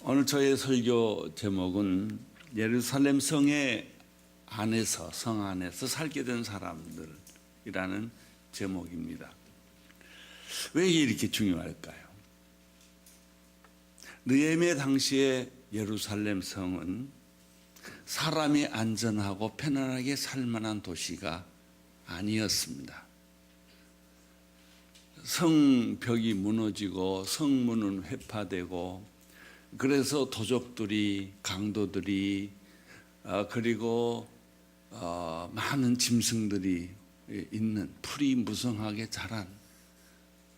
오늘 저의 설교 제목은 예루살렘 성의 안에서, 성 안에서 살게 된 사람들이라는 제목입니다. 왜 이렇게 중요할까요? 느헤미야 당시에 예루살렘 성은 사람이 안전하고 편안하게 살 만한 도시가 아니었습니다. 성벽이 무너지고 성문은 회파되고, 그래서 도적들이, 강도들이, 그리고 많은 짐승들이 있는 풀이 무성하게 자란,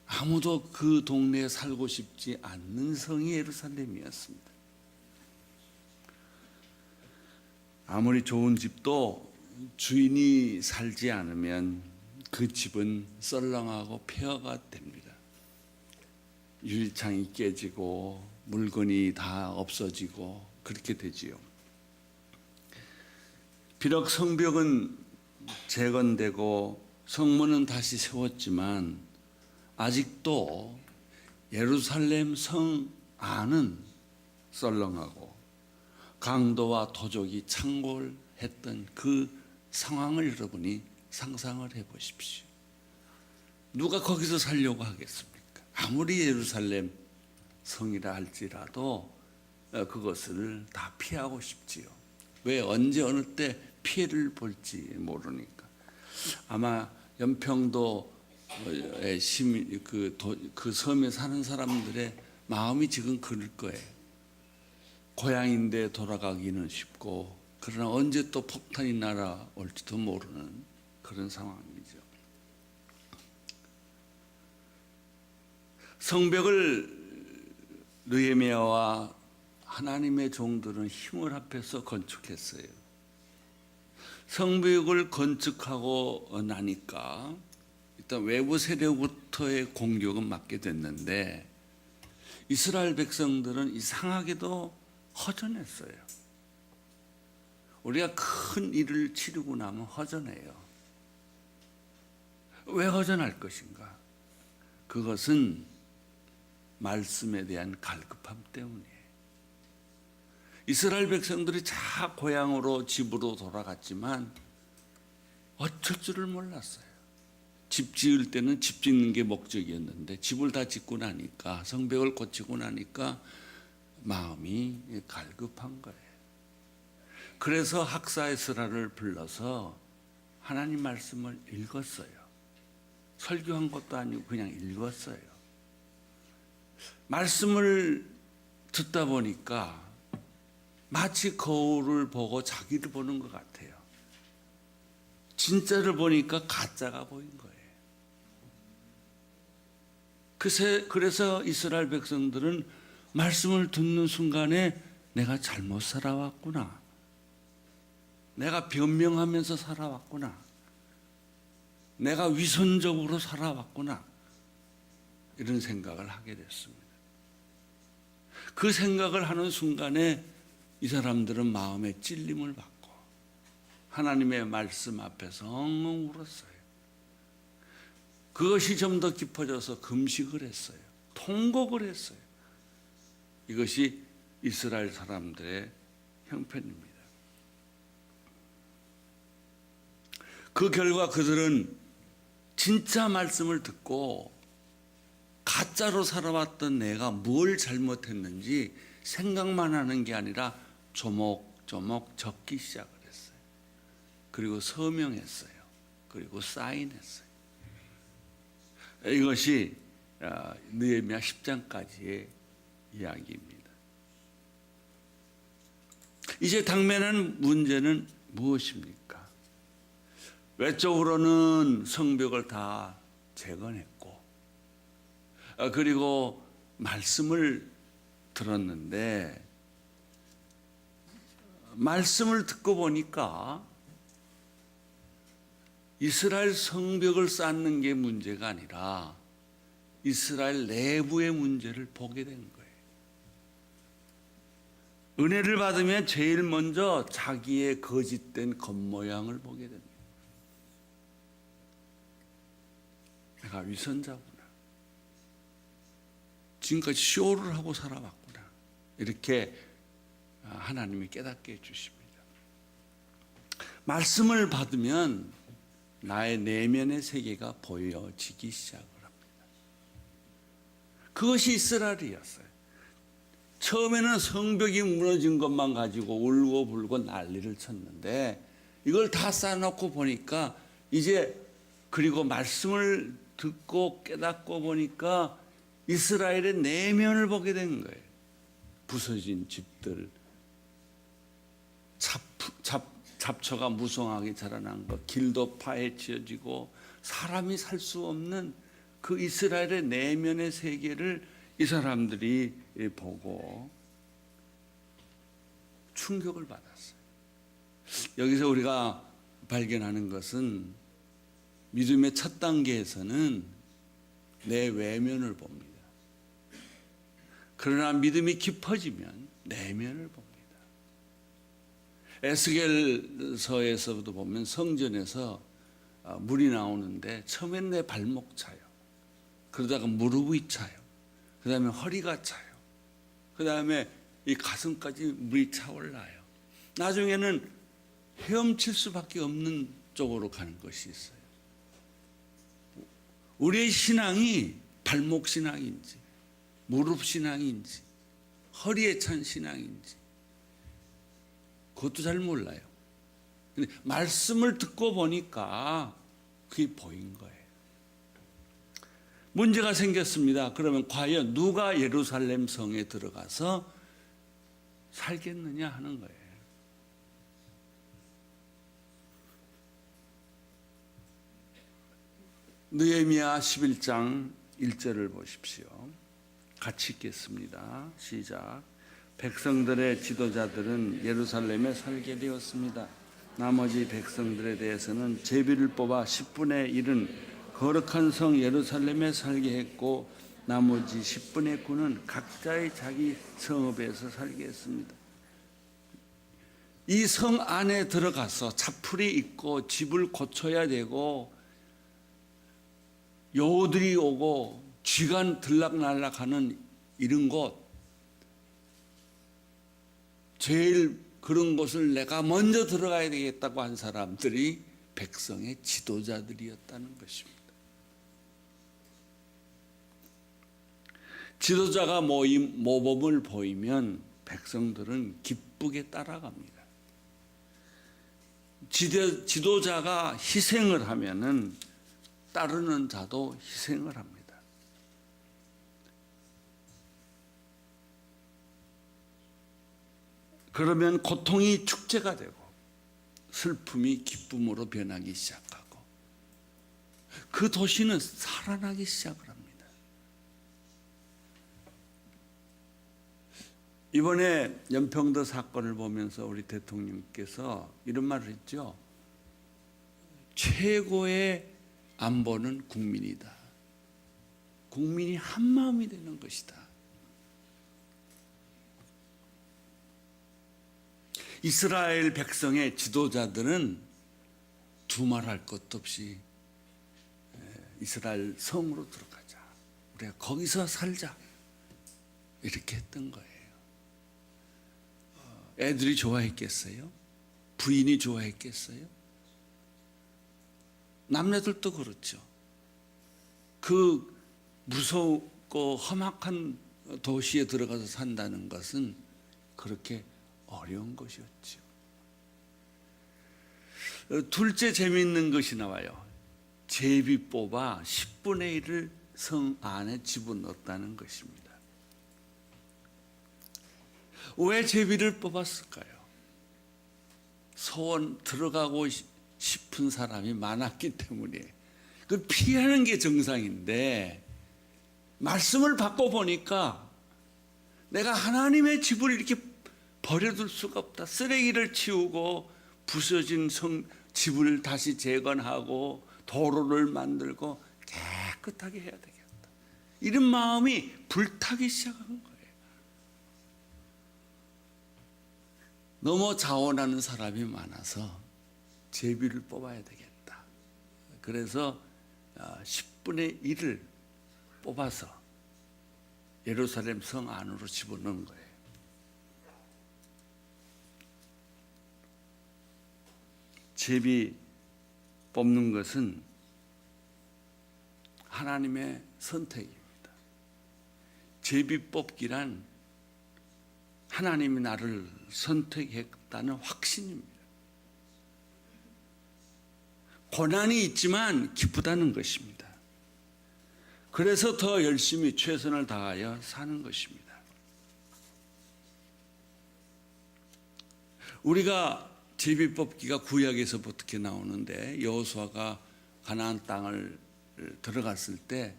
아무도 그 동네에 살고 싶지 않는 성이 예루살렘이었습니다. 아무리 좋은 집도 주인이 살지 않으면 그 집은 썰렁하고 폐허가 됩니다. 유리창이 깨지고 물건이 다 없어지고 그렇게 되지요. 비록 성벽은 재건되고 성문은 다시 세웠지만 아직도 예루살렘 성 안은 썰렁하고 강도와 도적이 창궐했던 그 상황을 여러분이 상상을 해보십시오. 누가 거기서 살려고 하겠습니까? 아무리 예루살렘 성이라 할지라도 그것을 다 피하고 싶지요. 왜? 언제 어느 때 피해를 볼지 모르니까. 아마 연평도의 시민, 그 섬에 사는 사람들의 마음이 지금 그럴 거예요. 고향인데 돌아가기는 쉽고, 그러나 언제 또 폭탄이 날아올지도 모르는 그런 상황이죠. 성벽을 느헤미야와 하나님의 종들은 힘을 합해서 건축했어요. 성벽을 건축하고 나니까 일단 외부 세력부터의 공격은 맞게 됐는데, 이스라엘 백성들은 이상하게도 허전했어요. 우리가 큰 일을 치르고 나면 허전해요. 왜 허전할 것인가? 그것은 말씀에 대한 갈급함 때문이에요. 이스라엘 백성들이 다 고향으로, 집으로 돌아갔지만 어쩔 줄을 몰랐어요. 집 지을 때는 집 짓는 게 목적이었는데 집을 다 짓고 나니까, 성벽을 고치고 나니까 마음이 갈급한 거예요. 그래서 학사 에스라를 불러서 하나님 말씀을 읽었어요. 설교한 것도 아니고 그냥 읽었어요. 말씀을 듣다 보니까 마치 거울을 보고 자기를 보는 것 같아요. 진짜를 보니까 가짜가 보인 거예요. 그래서 이스라엘 백성들은 말씀을 듣는 순간에 내가 잘못 살아왔구나, 내가 변명하면서 살아왔구나, 내가 위선적으로 살아왔구나, 이런 생각을 하게 됐습니다. 그 생각을 하는 순간에 이 사람들은 마음에 찔림을 받고 하나님의 말씀 앞에서 엉엉 울었어요. 그것이 좀 더 깊어져서 금식을 했어요. 통곡을 했어요. 이것이 이스라엘 사람들의 형편입니다. 그 결과 그들은 진짜 말씀을 듣고 가짜로 살아왔던 내가 뭘 잘못했는지 생각만 하는 게 아니라 조목조목 적기 시작을 했어요. 그리고 서명했어요. 그리고 사인했어요. 이것이 느헤미야 10장까지의 이야기입니다. 이제 당면한 문제는 무엇입니까? 외적으로는 성벽을 다 재건했고, 그리고 말씀을 들었는데, 말씀을 듣고 보니까 이스라엘 성벽을 쌓는 게 문제가 아니라 이스라엘 내부의 문제를 보게 된 거예요. 은혜를 받으면 제일 먼저 자기의 거짓된 겉모양을 보게 됩니다. 내가 위선자구나. 지금까지 쇼를 하고 살아왔구나. 이렇게 하나님이 깨닫게 해주십니다. 말씀을 받으면 나의 내면의 세계가 보여지기 시작을 합니다. 그것이 이스라엘이었어요. 처음에는 성벽이 무너진 것만 가지고 울고 불고 난리를 쳤는데 이걸 다 쌓아놓고 보니까 이제 그리고 말씀을 듣고 깨닫고 보니까 이스라엘의 내면을 보게 된 거예요. 부서진 집들, 잡초가 무성하게 자라난 것, 길도 파헤쳐지고 사람이 살 수 없는 그 이스라엘의 내면의 세계를 이 사람들이 보고 충격을 받았어요. 여기서 우리가 발견하는 것은 믿음의 첫 단계에서는 내 외면을 봅니다. 그러나 믿음이 깊어지면 내면을 봅니다. 에스겔서에서도 보면 성전에서 물이 나오는데 처음엔 내 발목 차요. 그러다가 무릎이 차요. 그 다음에 허리가 차요. 그 다음에 이 가슴까지 물이 차올라요. 나중에는 헤엄칠 수밖에 없는 쪽으로 가는 것이 있어요. 우리의 신앙이 발목 신앙인지 무릎 신앙인지 허리에 찬 신앙인지 그것도 잘 몰라요. 근데 말씀을 듣고 보니까 그게 보인 거예요. 문제가 생겼습니다. 그러면 과연 누가 예루살렘 성에 들어가서 살겠느냐 하는 거예요. 느헤미야 11장 1절을 보십시오. 같이 읽겠습니다. 시작. 백성들의 지도자들은 예루살렘에 살게 되었습니다. 나머지 백성들에 대해서는 제비를 뽑아 10분의 1은 거룩한 성 예루살렘에 살게 했고 나머지 10분의 9는 각자의 자기 성읍에서 살게 했습니다. 이 성 안에 들어가서 차풀이 있고 집을 고쳐야 되고 여우들이 오고 쥐가 들락날락하는 이런 곳, 제일 그런 곳을 내가 먼저 들어가야 되겠다고 한 사람들이 백성의 지도자들이었다는 것입니다. 지도자가 모범을 보이면 백성들은 기쁘게 따라갑니다. 지도자가 희생을 하면은 따르는 자도 희생을 합니다. 그러면 고통이 축제가 되고 슬픔이 기쁨으로 변하기 시작하고 그 도시는 살아나기 시작을 합니다. 이번에 연평도 사건을 보면서 우리 대통령께서 이런 말을 했죠. 최고의 안보는 국민이다. 국민이 한 마음이 되는 것이다. 이스라엘 백성의 지도자들은 두말할 것도 없이 이스라엘 성으로 들어가자. 우리가 거기서 살자. 이렇게 했던 거예요. 애들이 좋아했겠어요? 부인이 좋아했겠어요? 남녀들도 그렇죠. 그 무섭고 험악한 도시에 들어가서 산다는 것은 그렇게 어려운 것이었죠. 둘째 재미있는 것이 나와요. 제비 뽑아 10분의 1을 성 안에 집어넣었다는 것입니다. 왜 제비를 뽑았을까요? 소원 들어가고 싶은 사람이 많았기 때문에 그 피하는 게 정상인데 말씀을 받고 보니까 내가 하나님의 집을 이렇게 버려둘 수가 없다. 쓰레기를 치우고 부서진 집을 다시 재건하고 도로를 만들고 깨끗하게 해야 되겠다. 이런 마음이 불타기 시작한 거예요. 너무 자원하는 사람이 많아서 제비를 뽑아야 되겠다. 그래서 10분의 1을 뽑아서 예루살렘 성 안으로 집어넣은 거예요. 제비 뽑는 것은 하나님의 선택입니다. 제비 뽑기란 하나님이 나를 선택했다는 확신입니다. 고난이 있지만 기쁘다는 것입니다. 그래서 더 열심히 최선을 다하여 사는 것입니다. 우리가 제비 뽑기가 구약에서 어떻게 나오는데, 여호수아가 가나안 땅을 들어갔을 때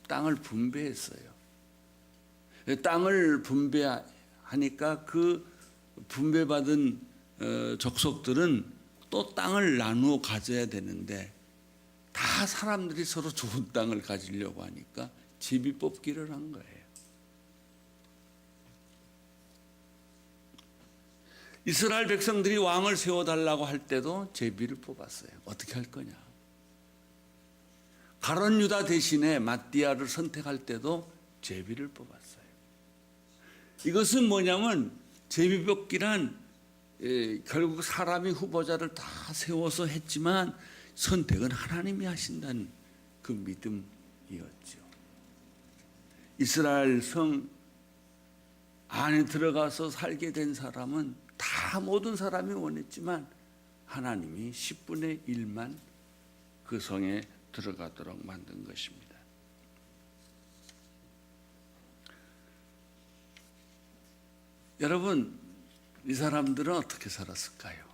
땅을 분배했어요. 땅을 분배하니까 그 분배받은 족속들은 또 땅을 나누어 가져야 되는데, 다 사람들이 서로 좋은 땅을 가지려고 하니까 제비 뽑기를 한 거예요. 이스라엘 백성들이 왕을 세워달라고 할 때도 제비를 뽑았어요. 어떻게 할 거냐. 가론 유다 대신에 맏디아를 선택할 때도 제비를 뽑았어요. 이것은 뭐냐면, 제비 뽑기란 결국 사람이 후보자를 다 세워서 했지만 선택은 하나님이 하신다는 그 믿음이었죠. 이스라엘 성 안에 들어가서 살게 된 사람은 다 모든 사람이 원했지만 하나님이 10분의 1만 그 성에 들어가도록 만든 것입니다. 여러분, 이 사람들은 어떻게 살았을까요?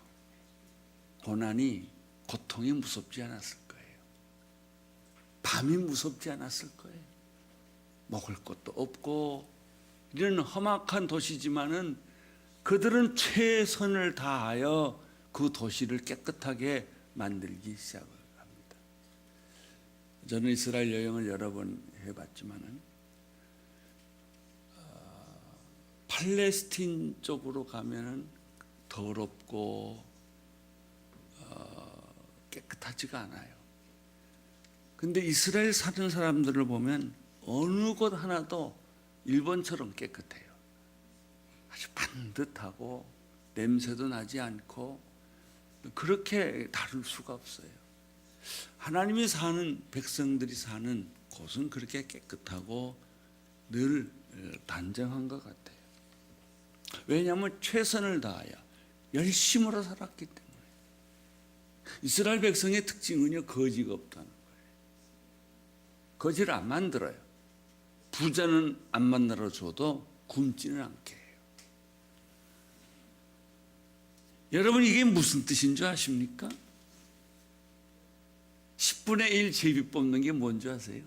고난이, 고통이 무섭지 않았을 거예요. 밤이 무섭지 않았을 거예요. 먹을 것도 없고 이런 험악한 도시지만은 그들은 최선을 다하여 그 도시를 깨끗하게 만들기 시작을 합니다. 저는 이스라엘 여행을 여러 번 해봤지만은 팔레스틴 쪽으로 가면은 더럽고 깨끗하지가 않아요. 근데 이스라엘 사는 사람들을 보면 어느 곳 하나도 일본처럼 깨끗해요. 아주 반듯하고 냄새도 나지 않고 그렇게 다를 수가 없어요. 하나님이 사는, 백성들이 사는 곳은 그렇게 깨끗하고 늘 단정한 것 같아요. 왜냐하면 최선을 다하여 열심으로 살았기 때문에. 이스라엘 백성의 특징은요, 거지가 없다는 거예요. 거지를 안 만들어요. 부자는 안 만들어줘도 굶지는 않게 해요. 여러분, 이게 무슨 뜻인 줄 아십니까? 10분의 1 제비 뽑는 게 뭔지 아세요?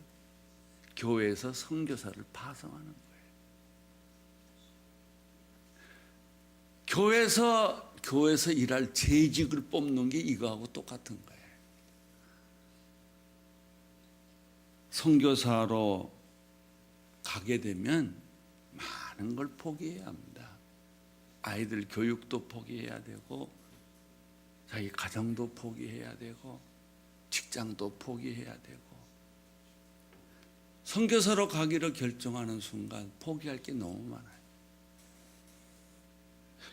교회에서 선교사를 파송하는 거예요. 교회에서 일할 재직을 뽑는 게 이거하고 똑같은 거예요. 선교사로 가게 되면 많은 걸 포기해야 합니다. 아이들 교육도 포기해야 되고, 자기 가정도 포기해야 되고, 직장도 포기해야 되고. 선교사로 가기를 결정하는 순간 포기할 게 너무 많아요.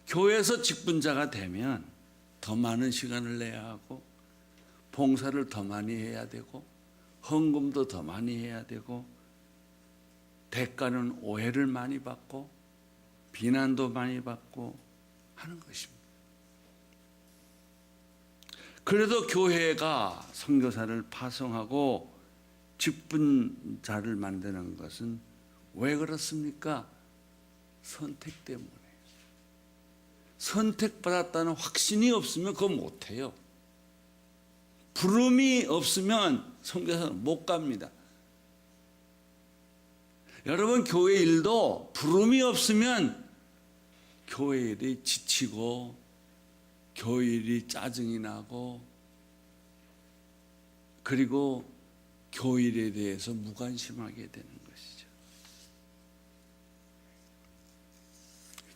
교회에서 직분자가 되면 더 많은 시간을 내야 하고, 봉사를 더 많이 해야 되고, 헌금도 더 많이 해야 되고, 대가는 오해를 많이 받고 비난도 많이 받고 하는 것입니다. 그래도 교회가 선교사를 파송하고 직분자를 만드는 것은 왜 그렇습니까? 선택 때문에. 선택받았다는 확신이 없으면 그거 못해요. 부름이 없으면 선교사는 못 갑니다. 여러분, 교회 일도 부름이 없으면 교회 일이 지치고, 교회 일이 짜증이 나고, 그리고 교회 일에 대해서 무관심하게 되는 것이죠.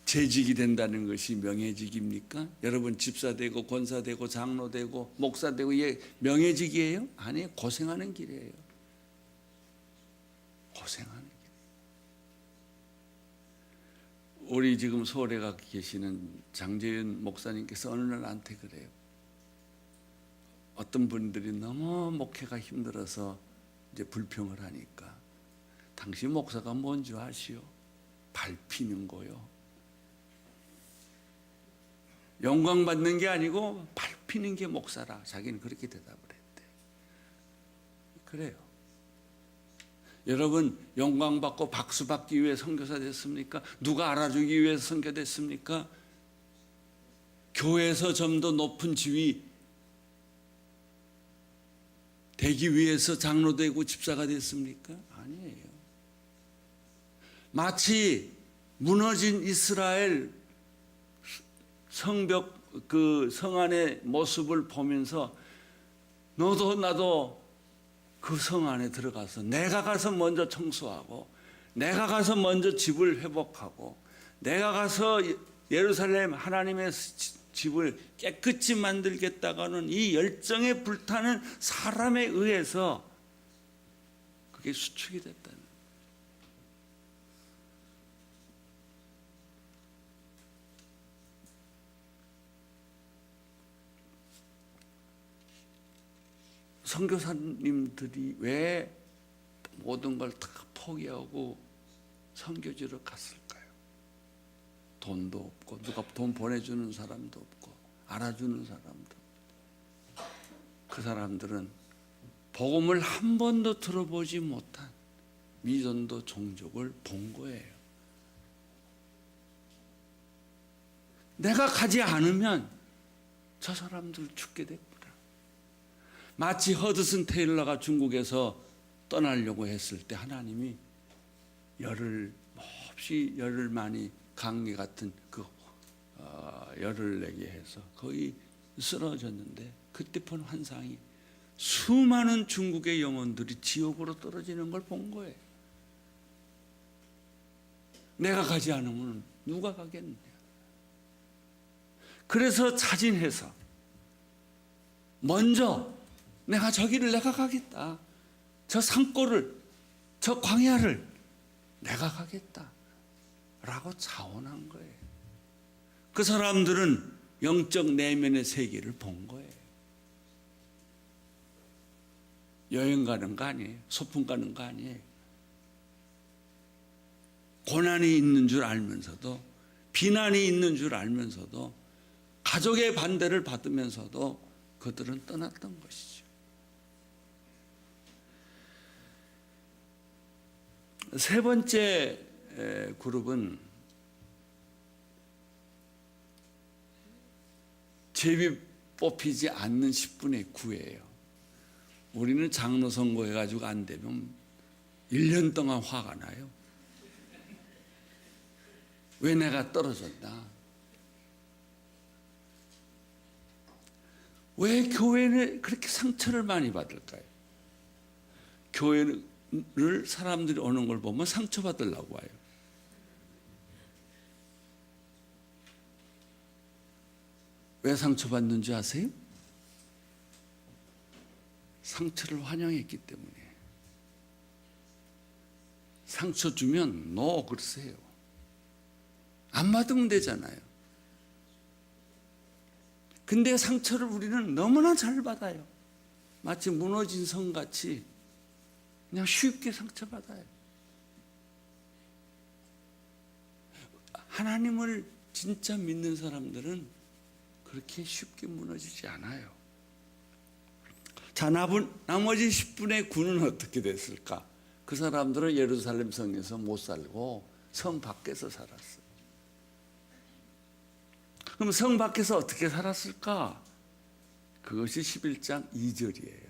재직이 된다는 것이 명예직입니까? 여러분, 집사 되고 권사 되고 장로 되고 목사 되고 이게 명예직이에요? 아니에요. 고생하는 길이에요. 고생하는 길. 우리 지금 서울에 가 계시는 장재윤 목사님께서 어느 날 나한테 그래요. 어떤 분들이 너무 목회가 힘들어서 이제 불평을 하니까 당신 목사가 뭔지 아시오? 밟히는 거요. 영광 받는 게 아니고 밟히는 게 목사라. 자기는 그렇게 대답을 했대. 그래요. 여러분, 영광 받고 박수 받기 위해 선교사 됐습니까? 누가 알아주기 위해서 선교됐습니까? 교회에서 좀 더 높은 지위 되기 위해서 장로 되고 집사가 됐습니까? 아니에요. 마치 무너진 이스라엘 성벽 그 성 안의 모습을 보면서 너도 나도 그 성 안에 들어가서 내가 가서 먼저 청소하고 내가 가서 먼저 집을 회복하고 내가 가서 예루살렘 하나님의 집을 깨끗이 만들겠다가는 이 열정에 불타는 사람에 의해서 그게 수축이 됐다는 거예요. 선교사님들이 왜 모든 걸 다 포기하고 선교지로 갔을까요? 돈도 없고 누가 돈 보내주는 사람도 없고 알아주는 사람도 없고. 그 사람들은 복음을 한 번도 들어보지 못한 미전도 종족을 본 거예요. 내가 가지 않으면 저 사람들 죽게 됐구나. 마치 허드슨 테일러가 중국에서 떠나려고 했을 때 하나님이 열을 몹시 열을 많이 강리 같은 그 열을 내게 해서 거의 쓰러졌는데 그때 본 환상이 수많은 중국의 영혼들이 지옥으로 떨어지는 걸 본 거예요. 내가 가지 않으면 누가 가겠느냐. 그래서 자진해서 먼저 내가 저기를 내가 가겠다. 저 산골을 저 광야를 내가 가겠다 라고 자원한 거예요. 그 사람들은 영적 내면의 세계를 본 거예요. 여행 가는 거 아니에요. 소풍 가는 거 아니에요. 고난이 있는 줄 알면서도 비난이 있는 줄 알면서도 가족의 반대를 받으면서도 그들은 떠났던 것이죠. 세 번째 그룹은 제비 뽑히지 않는 10분의 9예요. 우리는 장로 선거해가지고 안 되면 1년 동안 화가 나요. 왜 내가 떨어졌나? 왜 교회는 그렇게 상처를 많이 받을까요? 교회를 사람들이 오는 걸 보면 상처받으려고 와요. 왜 상처받는지 아세요? 상처를 환영했기 때문에. 상처 주면 no 그러세요. 안 받으면 되잖아요. 근데 상처를 우리는 너무나 잘 받아요. 마치 무너진 성같이 그냥 쉽게 상처받아요. 하나님을 진짜 믿는 사람들은 그렇게 쉽게 무너지지 않아요. 자, 나머지 10분의 9는 어떻게 됐을까? 그 사람들은 예루살렘 성에서 못 살고 성 밖에서 살았어요. 그럼 성 밖에서 어떻게 살았을까? 그것이 11장 2절이에요.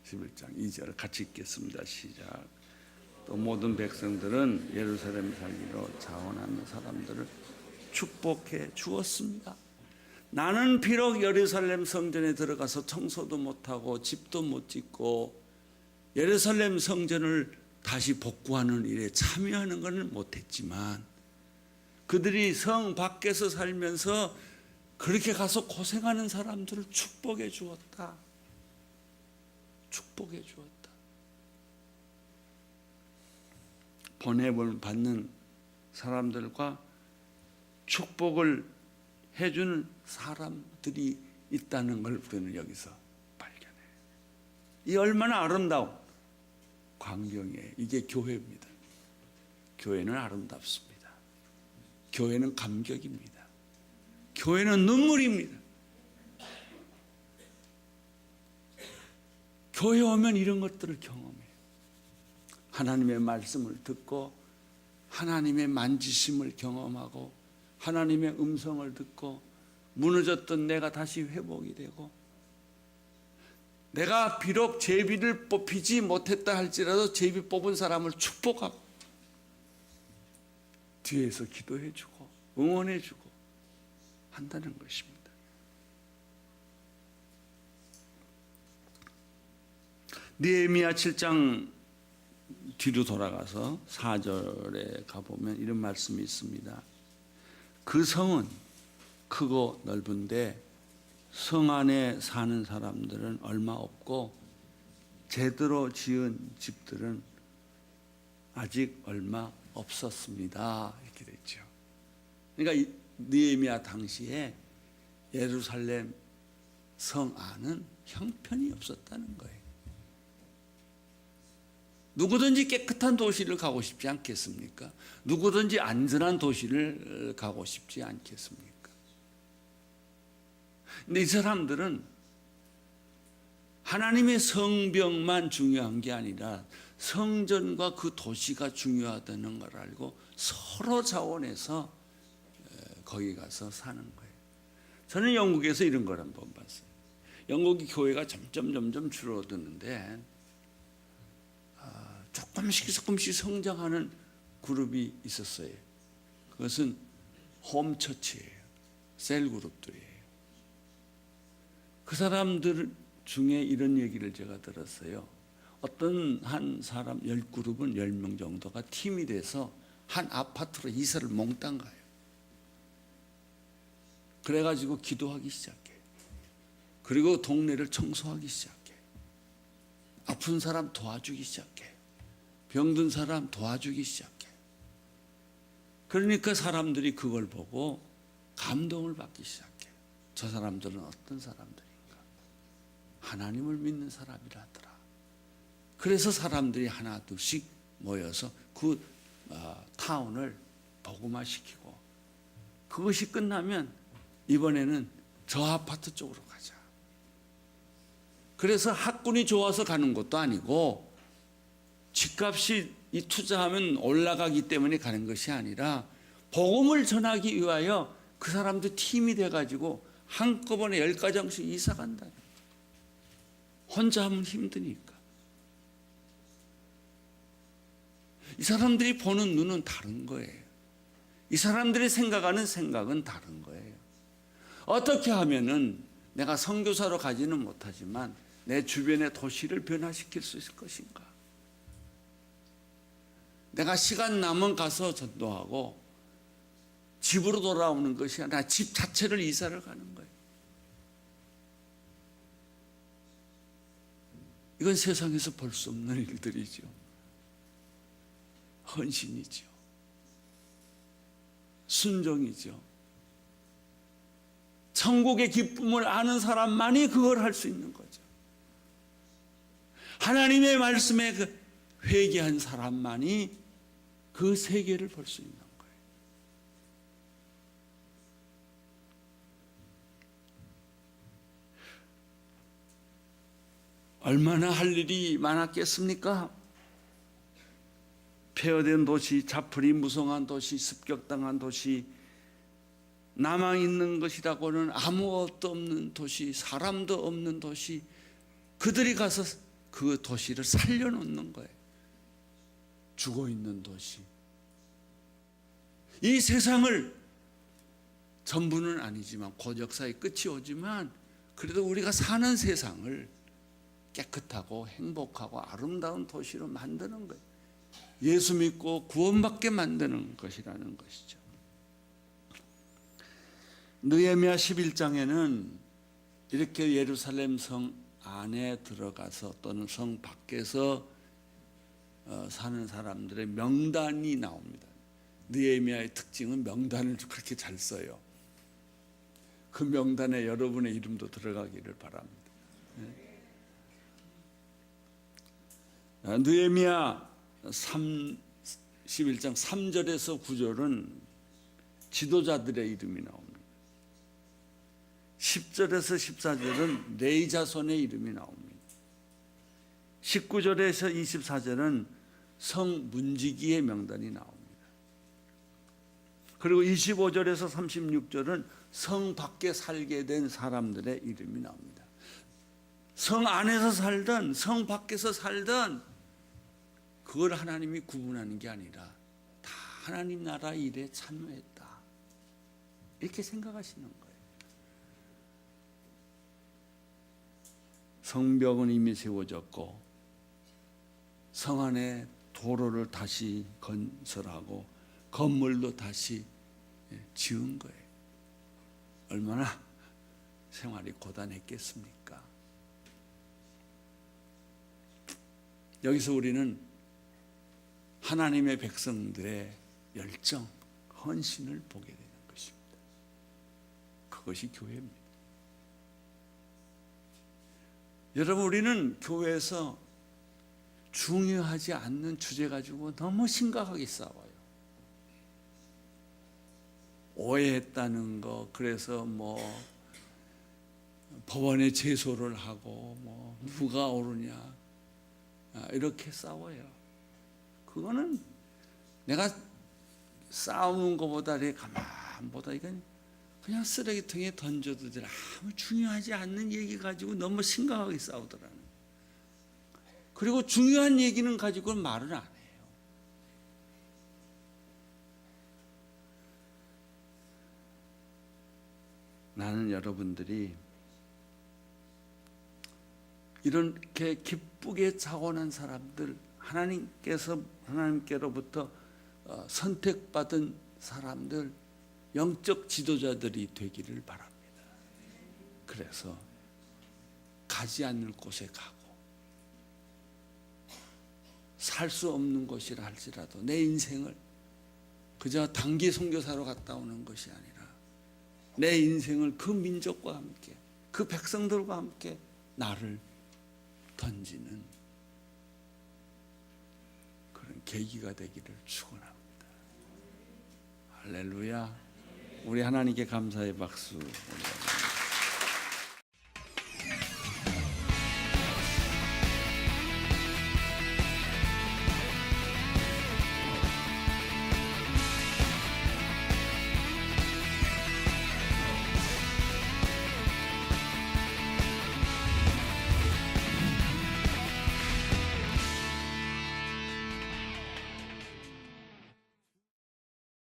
11장 2절 같이 읽겠습니다. 시작. 또 모든 백성들은 예루살렘 살기로 자원하는 사람들을 축복해 주었습니다. 나는 비록 예루살렘 성전에 들어가서 청소도 못하고 집도 못 짓고 예루살렘 성전을 다시 복구하는 일에 참여하는 것은 못했지만 그들이 성 밖에서 살면서 그렇게 가서 고생하는 사람들을 축복해 주었다. 축복해 주었다. 보냄을 받는 사람들과 축복을 해주는 사람들이 있다는 걸 우리는 여기서 발견해요. 이 얼마나 아름다운 광경이에요. 이게 교회입니다. 교회는 아름답습니다. 교회는 감격입니다. 교회는 눈물입니다. 교회 오면 이런 것들을 경험해요. 하나님의 말씀을 듣고 하나님의 만지심을 경험하고 하나님의 음성을 듣고 무너졌던 내가 다시 회복이 되고 내가 비록 제비를 뽑히지 못했다 할지라도 제비 뽑은 사람을 축복하고 뒤에서 기도해주고 응원해주고 한다는 것입니다. 느헤미야 7장 뒤로 돌아가서 4절에 가보면 이런 말씀이 있습니다. 그 성은 크고 넓은데 성 안에 사는 사람들은 얼마 없고 제대로 지은 집들은 아직 얼마 없었습니다. 이렇게 됐죠. 그러니까 느헤미야 당시에 예루살렘 성 안은 형편이 없었다는 거예요. 누구든지 깨끗한 도시를 가고 싶지 않겠습니까? 누구든지 안전한 도시를 가고 싶지 않겠습니까? 근데 이 사람들은 하나님의 성벽만 중요한 게 아니라 성전과 그 도시가 중요하다는 걸 알고 서로 자원해서 거기 가서 사는 거예요. 저는 영국에서 이런 걸 한번 봤어요. 영국이 교회가 점점 줄어드는데 조금씩 성장하는 그룹이 있었어요. 그것은 홈처치예요. 셀 그룹들이에요. 그 사람들 중에 이런 얘기를 제가 들었어요. 어떤 한 사람 10그룹은 10명 정도가 팀이 돼서 한 아파트로 이사를 몽땅 가요. 그래가지고 기도하기 시작해요. 그리고 동네를 청소하기 시작해요. 아픈 사람 도와주기 시작해요. 병든 사람 도와주기 시작해요. 그러니까 사람들이 그걸 보고 감동을 받기 시작해요. 저 사람들은 어떤 사람들인가? 하나님을 믿는 사람이라더라. 그래서 사람들이 하나 둘씩 모여서 그 타운을 복음화시키고 그것이 끝나면 이번에는 저 아파트 쪽으로 가자. 그래서 학군이 좋아서 가는 것도 아니고 집값이 이 투자하면 올라가기 때문에 가는 것이 아니라 복음을 전하기 위하여 그 사람들 팀이 돼가지고 한꺼번에 10가정씩 이사 간다. 혼자 하면 힘드니까. 이 사람들이 보는 눈은 다른 거예요. 이 사람들이 생각하는 생각은 다른 거예요. 어떻게 하면은 내가 선교사로 가지는 못하지만 내 주변의 도시를 변화시킬 수 있을 것인가? 내가 시간 남은 가서 전도하고 집으로 돌아오는 것이 아니라 집 자체를 이사를 가는 거예요. 이건 세상에서 볼 수 없는 일들이죠. 헌신이죠. 순종이죠. 천국의 기쁨을 아는 사람만이 그걸 할 수 있는 거죠. 하나님의 말씀에 회개한 사람만이 그 세계를 볼 수 있는 거예요. 얼마나 할 일이 많았겠습니까? 폐허된 도시, 자풀이 무성한 도시, 습격당한 도시, 남아 있는 것이라고는 아무것도 없는 도시, 사람도 없는 도시, 그들이 가서 그 도시를 살려놓는 거예요. 죽어 있는 도시. 이 세상을 전부는 아니지만 곧 역사의 끝이 오지만 그래도 우리가 사는 세상을 깨끗하고 행복하고 아름다운 도시로 만드는 거예요. 예수 믿고 구원받게 만드는 것이라는 것이죠. 느헤미야 11장에는 이렇게 예루살렘 성 안에 들어가서 또는 성 밖에서 사는 사람들의 명단이 나옵니다. 느헤미야의 특징은 명단을 그렇게 잘 써요. 그 명단에 여러분의 이름도 들어가기를 바랍니다. 느헤미야 11장 3절에서 9절은 지도자들의 이름이 나옵니다. 10절에서 14절은 레위 자손의 이름이 나옵니다. 19절에서 24절은 성 문지기의 명단이 나옵니다. 그리고 25절에서 36절은 성 밖에 살게 된 사람들의 이름이 나옵니다. 성 안에서 살든 성 밖에서 살든 그걸 하나님이 구분하는 게 아니라 다 하나님 나라 일에 참여했다, 이렇게 생각하시는 거예요. 성벽은 이미 세워졌고 성 안에 도로를 다시 건설하고 건물도 다시 지은 거예요. 얼마나 생활이 고단했겠습니까? 여기서 우리는 하나님의 백성들의 열정, 헌신을 보게 되는 것입니다. 그것이 교회입니다. 여러분, 우리는 교회에서 중요하지 않는 주제 가지고 너무 심각하게 싸워요. 오해했다는 거, 그래서 뭐 법원에 제소를 하고 뭐 누가 옳으냐 이렇게 싸워요. 그거는 내가 싸우는 것보다 가만보다 이건 그냥 쓰레기통에 던져도 될 아무 중요하지 않는 얘기 가지고 너무 심각하게 싸우더라는 거예요. 그리고 중요한 얘기는 가지고 말을 안 해요. 나는 여러분들이 이렇게 기쁘게 자원한 사람들, 하나님께로부터 선택받은 사람들, 영적 지도자들이 되기를 바랍니다. 그래서 가지 않을 곳에 가고 살 수 없는 곳이라 할지라도 내 인생을 그저 단기 선교사로 갔다 오는 것이 아니라 내 인생을 그 민족과 함께, 그 백성들과 함께 나를 던지는 그런 계기가 되기를 축원합니다. 할렐루야. 우리 하나님께 감사의 박수.